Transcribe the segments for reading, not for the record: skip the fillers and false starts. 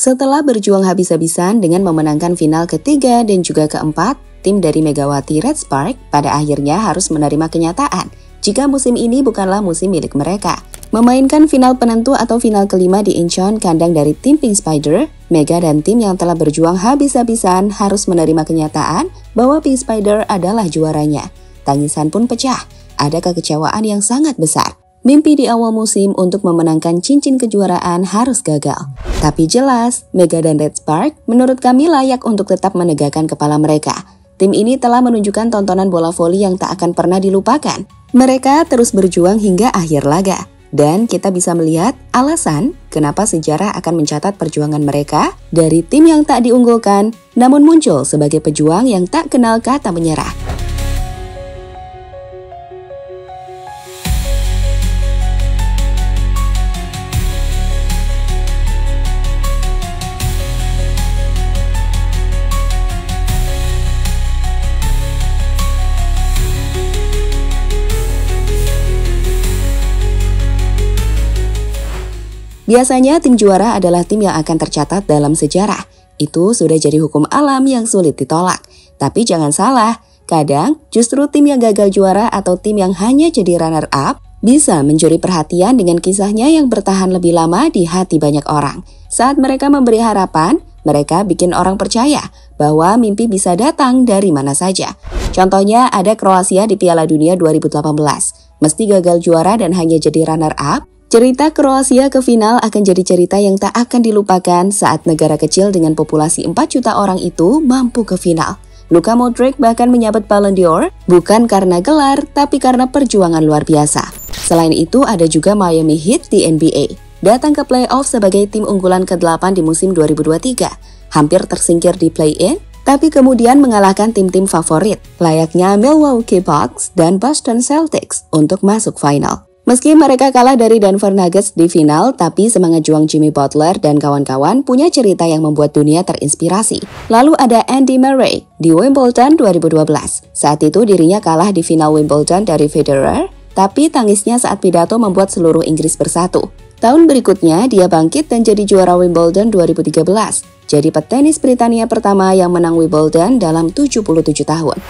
Setelah berjuang habis-habisan dengan memenangkan final ketiga dan juga keempat, tim dari Megawati Red Spark pada akhirnya harus menerima kenyataan jika musim ini bukanlah musim milik mereka. Memainkan final penentu atau final kelima di Incheon, kandang dari tim Pink Spider, Mega dan tim yang telah berjuang habis-habisan harus menerima kenyataan bahwa Pink Spider adalah juaranya. Tangisan pun pecah, ada kekecewaan yang sangat besar. Mimpi di awal musim untuk memenangkan cincin kejuaraan harus gagal. Tapi jelas, Mega dan Red Spark menurut kami layak untuk tetap menegakkan kepala mereka. Tim ini telah menunjukkan tontonan bola voli yang tak akan pernah dilupakan. Mereka terus berjuang hingga akhir laga. Dan kita bisa melihat alasan kenapa sejarah akan mencatat perjuangan mereka dari tim yang tak diunggulkan, namun muncul sebagai pejuang yang tak kenal kata menyerah. Biasanya tim juara adalah tim yang akan tercatat dalam sejarah. Itu sudah jadi hukum alam yang sulit ditolak. Tapi jangan salah, kadang justru tim yang gagal juara atau tim yang hanya jadi runner-up bisa mencuri perhatian dengan kisahnya yang bertahan lebih lama di hati banyak orang. Saat mereka memberi harapan, mereka bikin orang percaya bahwa mimpi bisa datang dari mana saja. Contohnya ada Kroasia di Piala Dunia 2018. Meski gagal juara dan hanya jadi runner-up, cerita Kroasia ke final akan jadi cerita yang tak akan dilupakan saat negara kecil dengan populasi 4 juta orang itu mampu ke final. Luka Modric bahkan menyabet Ballon d'Or bukan karena gelar, tapi karena perjuangan luar biasa. Selain itu ada juga Miami Heat di NBA. Datang ke playoff sebagai tim unggulan ke-8 di musim 2023. Hampir tersingkir di play-in, tapi kemudian mengalahkan tim-tim favorit, layaknya Milwaukee Bucks dan Boston Celtics untuk masuk final. Meski mereka kalah dari Denver Nuggets di final, tapi semangat juang Jimmy Butler dan kawan-kawan punya cerita yang membuat dunia terinspirasi. Lalu ada Andy Murray di Wimbledon 2012. Saat itu dirinya kalah di final Wimbledon dari Federer, tapi tangisnya saat pidato membuat seluruh Inggris bersatu. Tahun berikutnya, dia bangkit dan jadi juara Wimbledon 2013. Jadi petenis Britania pertama yang menang Wimbledon dalam 77 tahun.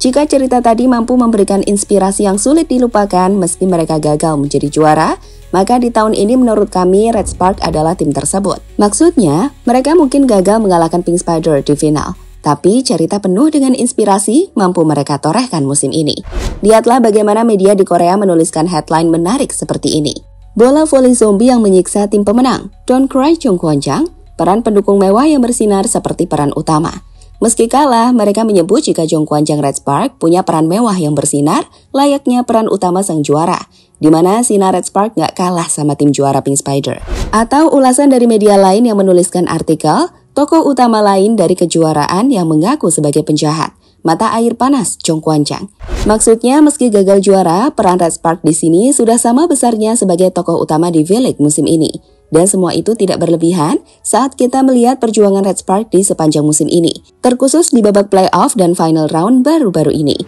Jika cerita tadi mampu memberikan inspirasi yang sulit dilupakan meski mereka gagal menjadi juara, maka di tahun ini menurut kami Red Spark adalah tim tersebut. Maksudnya, mereka mungkin gagal mengalahkan Pink Spider di final, tapi cerita penuh dengan inspirasi mampu mereka torehkan musim ini. Lihatlah bagaimana media di Korea menuliskan headline menarik seperti ini. Bola voli zombie yang menyiksa tim pemenang. Don't cry Jung Kwon-jang, peran pendukung mewah yang bersinar seperti peran utama. Meski kalah, mereka menyebut jika Jung Kwon-jang Red Spark punya peran mewah yang bersinar, layaknya peran utama sang juara, di mana sinar Red Spark nggak kalah sama tim juara Pink Spider. Atau ulasan dari media lain yang menuliskan artikel, tokoh utama lain dari kejuaraan yang mengaku sebagai penjahat. Mata air panas Jung Kwon-jang. Maksudnya, meski gagal juara, peran Red Spark di sini sudah sama besarnya sebagai tokoh utama di V-League musim ini. Dan semua itu tidak berlebihan saat kita melihat perjuangan Red Spark di sepanjang musim ini, terkhusus di babak playoff dan final round baru-baru ini.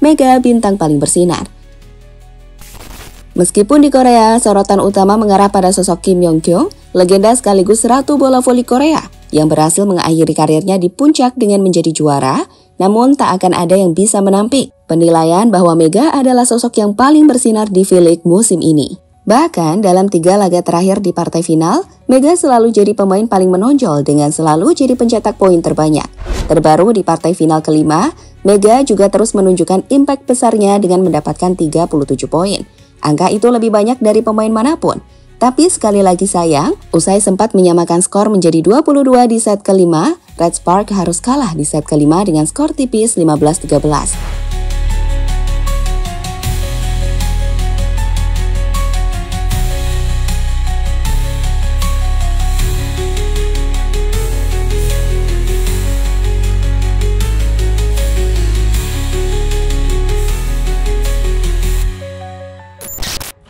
Mega bintang paling bersinar. Meskipun di Korea, sorotan utama mengarah pada sosok Kim Yong-kyung, legenda sekaligus ratu bola voli Korea, yang berhasil mengakhiri karirnya di puncak dengan menjadi juara, namun tak akan ada yang bisa menampik penilaian bahwa Mega adalah sosok yang paling bersinar di V-League musim ini. Bahkan dalam 3 laga terakhir di partai final, Mega selalu jadi pemain paling menonjol dengan selalu jadi pencetak poin terbanyak. Terbaru di partai final kelima, Mega juga terus menunjukkan impact besarnya dengan mendapatkan 37 poin. Angka itu lebih banyak dari pemain manapun. Tapi sekali lagi sayang, usai sempat menyamakan skor menjadi 22 di set kelima, Red Spark harus kalah di set kelima dengan skor tipis 15-13.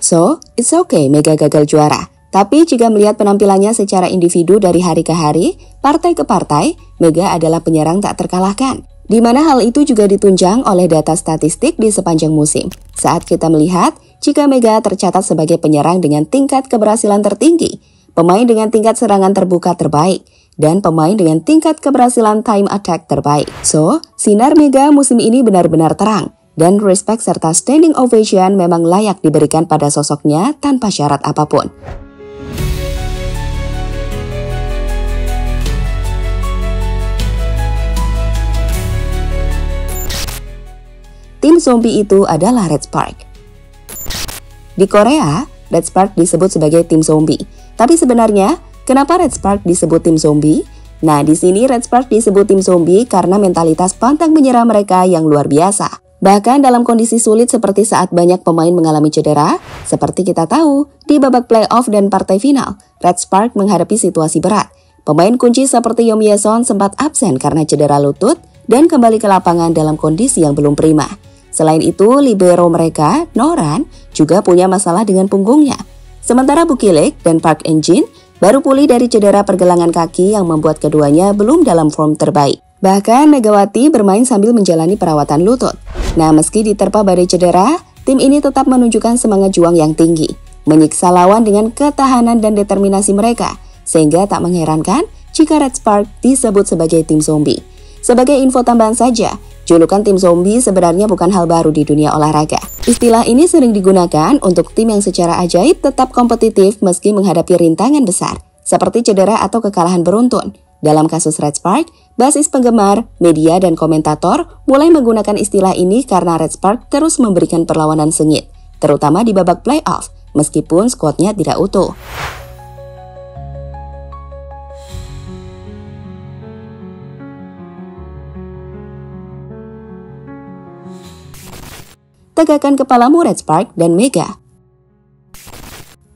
So, it's okay Mega gagal juara. Tapi jika melihat penampilannya secara individu dari hari ke hari, partai ke partai, Mega adalah penyerang tak terkalahkan. Di mana hal itu juga ditunjang oleh data statistik di sepanjang musim. Saat kita melihat, jika Mega tercatat sebagai penyerang dengan tingkat keberhasilan tertinggi, pemain dengan tingkat serangan terbuka terbaik, dan pemain dengan tingkat keberhasilan time attack terbaik. So, sinar Mega musim ini benar-benar terang. Dan respect serta standing ovation memang layak diberikan pada sosoknya tanpa syarat apapun. Tim zombie itu adalah Red Spark. Di Korea, Red Spark disebut sebagai tim zombie. Tapi sebenarnya, kenapa Red Spark disebut tim zombie? Nah, di sini Red Spark disebut tim zombie karena mentalitas pantang menyerah mereka yang luar biasa. Bahkan dalam kondisi sulit seperti saat banyak pemain mengalami cedera, seperti kita tahu, di babak playoff dan partai final, Red Spark menghadapi situasi berat. Pemain kunci seperti Yeom Ye-son sempat absen karena cedera lutut dan kembali ke lapangan dalam kondisi yang belum prima. Selain itu, libero mereka, Noran, juga punya masalah dengan punggungnya. Sementara Bukilik dan Park In-jin baru pulih dari cedera pergelangan kaki yang membuat keduanya belum dalam form terbaik. Bahkan Megawati bermain sambil menjalani perawatan lutut. Nah, meski diterpa badai cedera, tim ini tetap menunjukkan semangat juang yang tinggi, menyiksa lawan dengan ketahanan dan determinasi mereka, sehingga tak mengherankan jika Red Spark disebut sebagai tim zombie. Sebagai info tambahan saja, julukan tim zombie sebenarnya bukan hal baru di dunia olahraga. Istilah ini sering digunakan untuk tim yang secara ajaib tetap kompetitif meski menghadapi rintangan besar, seperti cedera atau kekalahan beruntun. Dalam kasus Red Spark, basis penggemar, media, dan komentator mulai menggunakan istilah ini karena Red Spark terus memberikan perlawanan sengit, terutama di babak playoff, meskipun skuadnya tidak utuh. Tegakkan kepalamu Red Spark dan Mega.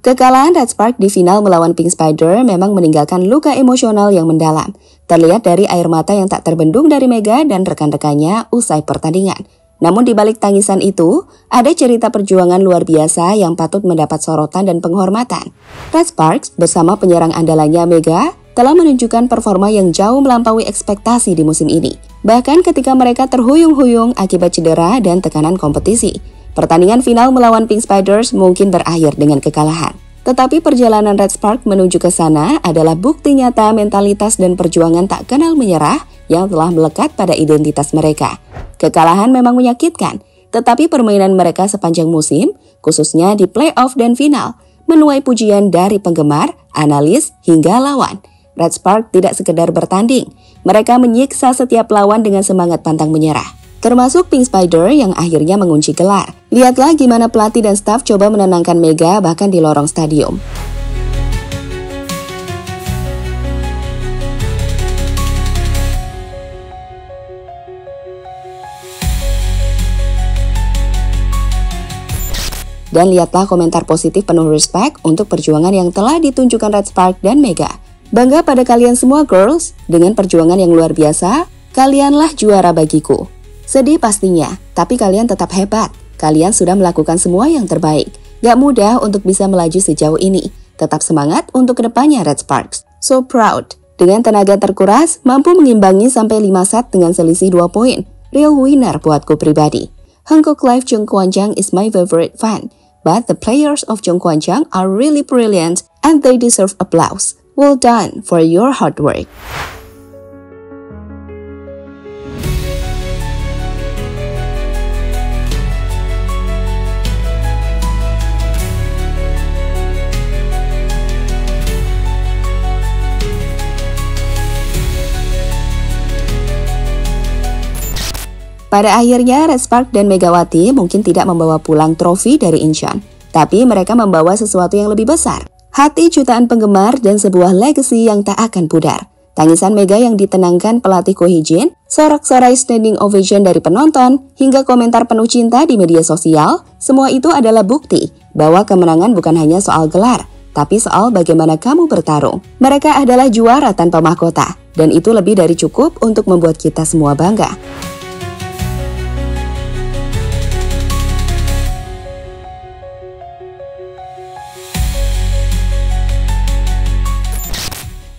Kekalahan Red Spark di final melawan Pink Spider memang meninggalkan luka emosional yang mendalam. Terlihat dari air mata yang tak terbendung dari Mega dan rekan-rekannya usai pertandingan. Namun di balik tangisan itu, ada cerita perjuangan luar biasa yang patut mendapat sorotan dan penghormatan. Red Sparks bersama penyerang andalannya Mega telah menunjukkan performa yang jauh melampaui ekspektasi di musim ini. Bahkan ketika mereka terhuyung-huyung akibat cedera dan tekanan kompetisi. Pertandingan final melawan Pink Spiders mungkin berakhir dengan kekalahan. Tetapi perjalanan Red Spark menuju ke sana adalah bukti nyata mentalitas dan perjuangan tak kenal menyerah yang telah melekat pada identitas mereka. Kekalahan memang menyakitkan, tetapi permainan mereka sepanjang musim, khususnya di playoff dan final, menuai pujian dari penggemar, analis, hingga lawan. Red Spark tidak sekedar bertanding, mereka menyiksa setiap lawan dengan semangat pantang menyerah. Termasuk Pink Spider yang akhirnya mengunci gelar. Lihatlah gimana pelatih dan staf coba menenangkan Mega bahkan di lorong stadium. Dan lihatlah komentar positif penuh respect untuk perjuangan yang telah ditunjukkan Red Spark dan Mega. Bangga pada kalian semua girls, dengan perjuangan yang luar biasa, kalianlah juara bagiku. Sedih pastinya, tapi kalian tetap hebat. Kalian sudah melakukan semua yang terbaik. Gak mudah untuk bisa melaju sejauh ini. Tetap semangat untuk kedepannya Red Sparks. So proud. Dengan tenaga terkuras, mampu mengimbangi sampai 5 set dengan selisih 2 poin. Real winner buatku pribadi. Hankook Live Jung Kwan-jang is my favorite fan. But the players of Jung Kwan-jang are really brilliant and they deserve applause. Well done for your hard work. Pada akhirnya, Red Spark dan Megawati mungkin tidak membawa pulang trofi dari Incheon, tapi mereka membawa sesuatu yang lebih besar. Hati jutaan penggemar dan sebuah legacy yang tak akan pudar. Tangisan Mega yang ditenangkan pelatih Ko Hee-jin, sorak-sorai standing ovation dari penonton, hingga komentar penuh cinta di media sosial, semua itu adalah bukti bahwa kemenangan bukan hanya soal gelar, tapi soal bagaimana kamu bertarung. Mereka adalah juara tanpa mahkota, dan itu lebih dari cukup untuk membuat kita semua bangga.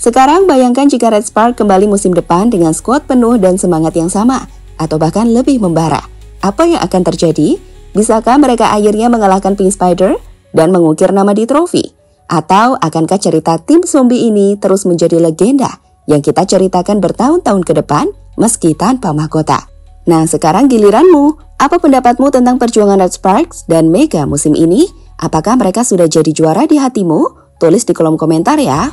Sekarang bayangkan jika Red Spark kembali musim depan dengan skuad penuh dan semangat yang sama, atau bahkan lebih membara. Apa yang akan terjadi? Bisakah mereka akhirnya mengalahkan Pink Spider dan mengukir nama di trofi? Atau akankah cerita tim zombie ini terus menjadi legenda yang kita ceritakan bertahun-tahun ke depan meski tanpa mahkota? Nah, sekarang giliranmu. Apa pendapatmu tentang perjuangan Red Sparks dan Mega musim ini? Apakah mereka sudah jadi juara di hatimu? Tulis di kolom komentar ya.